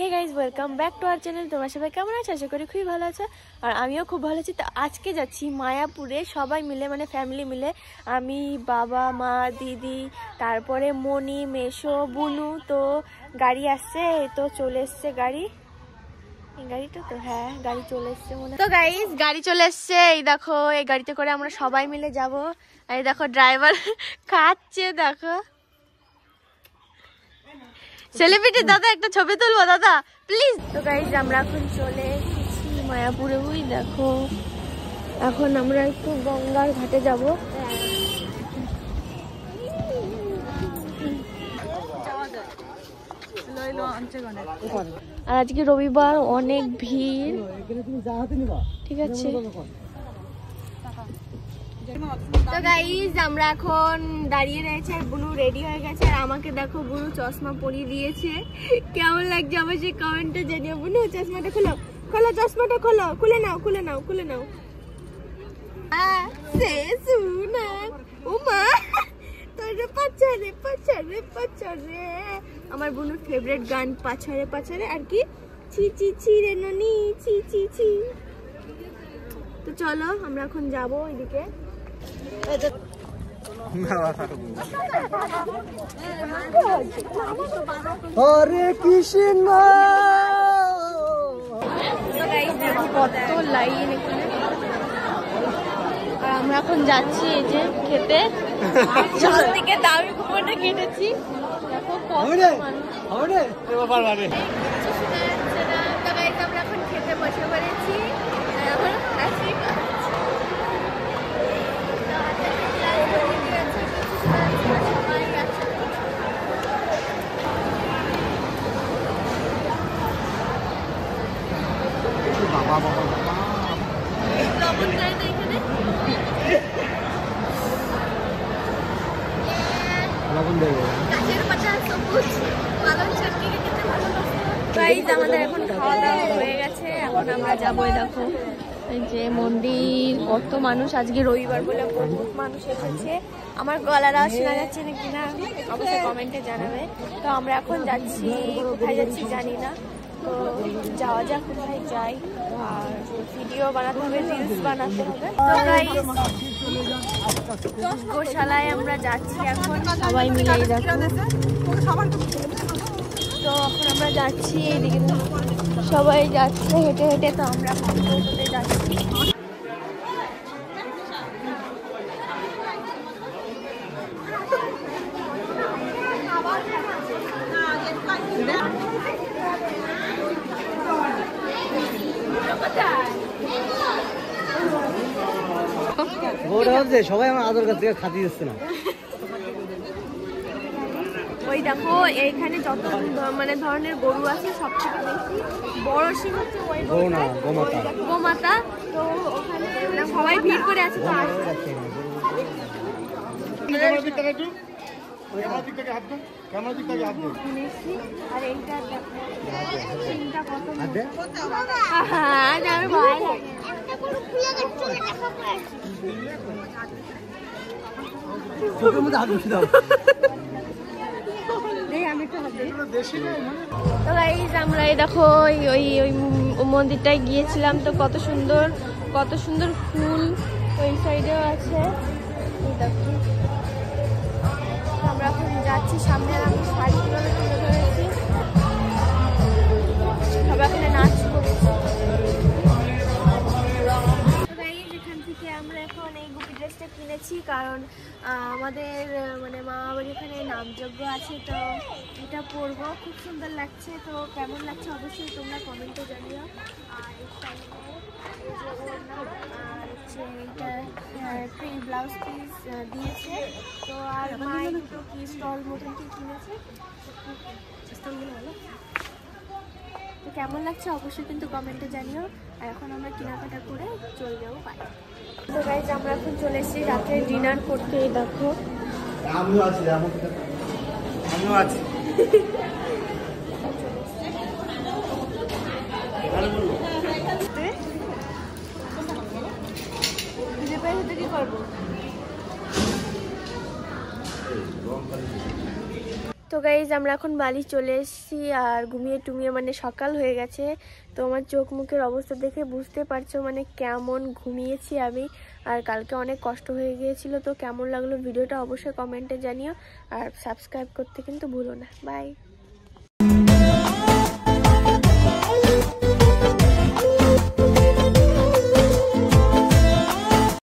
Hey guys, welcome back to our channel. তোমরা সবাই কেমন আছো? আশা করি খুবই ভালো আছো, আর আমিও খুব ভালো আছি। তো আজকে যাচ্ছি মায়াপুরে, সবাই মিলে মানে ফ্যামিলি মিলে, আমি, বাবা, মা, দিদি, তারপরে মনি, মেশো, বুনু। তো গাড়ি আসছে, তো চলে এসছে গাড়ি, গাড়িটা তো হ্যাঁ গাড়ি চলে এসছে মনে। তো গাইজ গাড়ি চলে এসছে, এই দেখো এই গাড়িতে করে আমরা সবাই মিলে যাব। আর এই দেখো ড্রাইভার খাচ্ছে, দেখো সেলিব্রিটি দাদা, একটা ছবি তুলবো দাদা প্লিজ। তো গাইজ আমরা এখন চলে এসেছি মায়াপুরে। ওই দেখো এখন আমরা একটু গঙ্গার ঘাটে যাব। আর আজকে রবিবার, অনেক ভিড়, ঠিক আছে। তো গাইজ আমরা এখন দাঁড়িয়ে রয়েছে, আর বুনু রেডি হয়ে গেছে। আর আমাকে দেখো, বুনু চশমা পরিয়ে দিয়েছে। কেমন লাগছে আমার সেই কমেন্টে জানিও। বুনু চশমাটা খোলো, খোলো চশমাটা খোলো, খুলে নাও, খুলে নাও, খুলে নাও। আমার বুনুর ফেভারিট গান পাছারে পাছারে, আর কি ছি ছি ছি রে ননি ছি ছি ছি। তো চলো আমরা এখন যাবো ওইদিকে। হরে কৃষ্ণ। কত লাইন এখানে, আর আমরা এখন যাচ্ছি এই যে খেতে। সব থেকে দামি কুপনটা কেটেছি, দেখো কত মানুষ। আমরা এখন খেতে বসে পড়েছি। এখন হাসি আমাদের এখন খাওয়া দাওয়া হয়ে গেছে। এখন আমরা যাবো, দেখো এই যে মন্দির, কত মানুষ আজকে রবিবার বলে বহুত মানুষ এসেছে। আমার গলাটা শোনা যাচ্ছে নাকি না অবশ্যই কমেন্টে জানাবে। তো আমরা এখন যাচ্ছি, কোথায় যাচ্ছি জানি না, তো যাওয়া যাক কোথায় যাই। আর ভিডিও বানাতে হবে, রিলস বানাতে হবে। তো গাইস গোশালায় আমরা যাচ্ছি এখন সবাই মিলে, দেখো। তো এখন আমরা যাচ্ছি এইদিকে, সবাই যাচ্ছে হেঁটে হেঁটে। তো আমরা টোটোতে যাচ্ছি। সবাই আমার আদর কাছ থেকে খাতি দিচ্ছে না। ওই দেখো এইখানে যত মানে ধরনের গরু আছে, সব থেকে বেশি বড় সিং হচ্ছে ওই গোমাতা। তো ওখানে সবাই ভিড় করে আছে। তো আর এইটা সিংটা কত তো গাইস আমরা এই দেখো ওই মন্দিরটায় গিয়েছিলাম। তো কত সুন্দর ফুল ওই সাইডেও আছে, এই দেখো। আমরা এখন যাচ্ছি সামনে, আর আমি শাড়ি কিভাবে তুলে ধরেছি, সবাই এখানে নাচ করছি। এখান থেকে আমরা এখন এই গুপি ড্রেসটা কিনেছি, কারণ আমাদের মানে মামা বাড়ি এখানে নামযজ্ঞ আছে। তো এটা পরবো, খুব সুন্দর লাগছে। তো কেমন লাগছে অবশ্যই তোমরা কমেন্টে জানিও। আর হচ্ছে এইটা ব্লাউজ পিস দিয়েছে। তো আর মা দুটো কি স্টল মতন কি কিনেছে, স্টলগুলো ভালো। তো কেমন লাগছে অবশ্যই কিন্তু কমেন্টে জানিও। আর এখন আমরা কেনাকাটা করে চলে যাবো বাইরে। তো গাইজ আমরা এখন চলে এসেছি রাতে ডিনার করতে। দেখো আমিও আছি, আমিও আছি। কি করবো তো গাইজ আমরা এখন বাড়ি চলে এসেছি আর ঘুমিয়ে টুমিয়ে মানে সকাল হয়ে গেছে। তো আমার চোখ মুখের অবস্থা দেখে বুঝতে পারছো মানে কেমন ঘুমিয়েছি আমি। আর কালকে অনেক কষ্ট হয়ে গিয়েছিল। তো কেমন লাগলো ভিডিওটা অবশ্যই কমেন্টে জানিও আর সাবস্ক্রাইব করতে কিন্তু ভুলো না। বাই।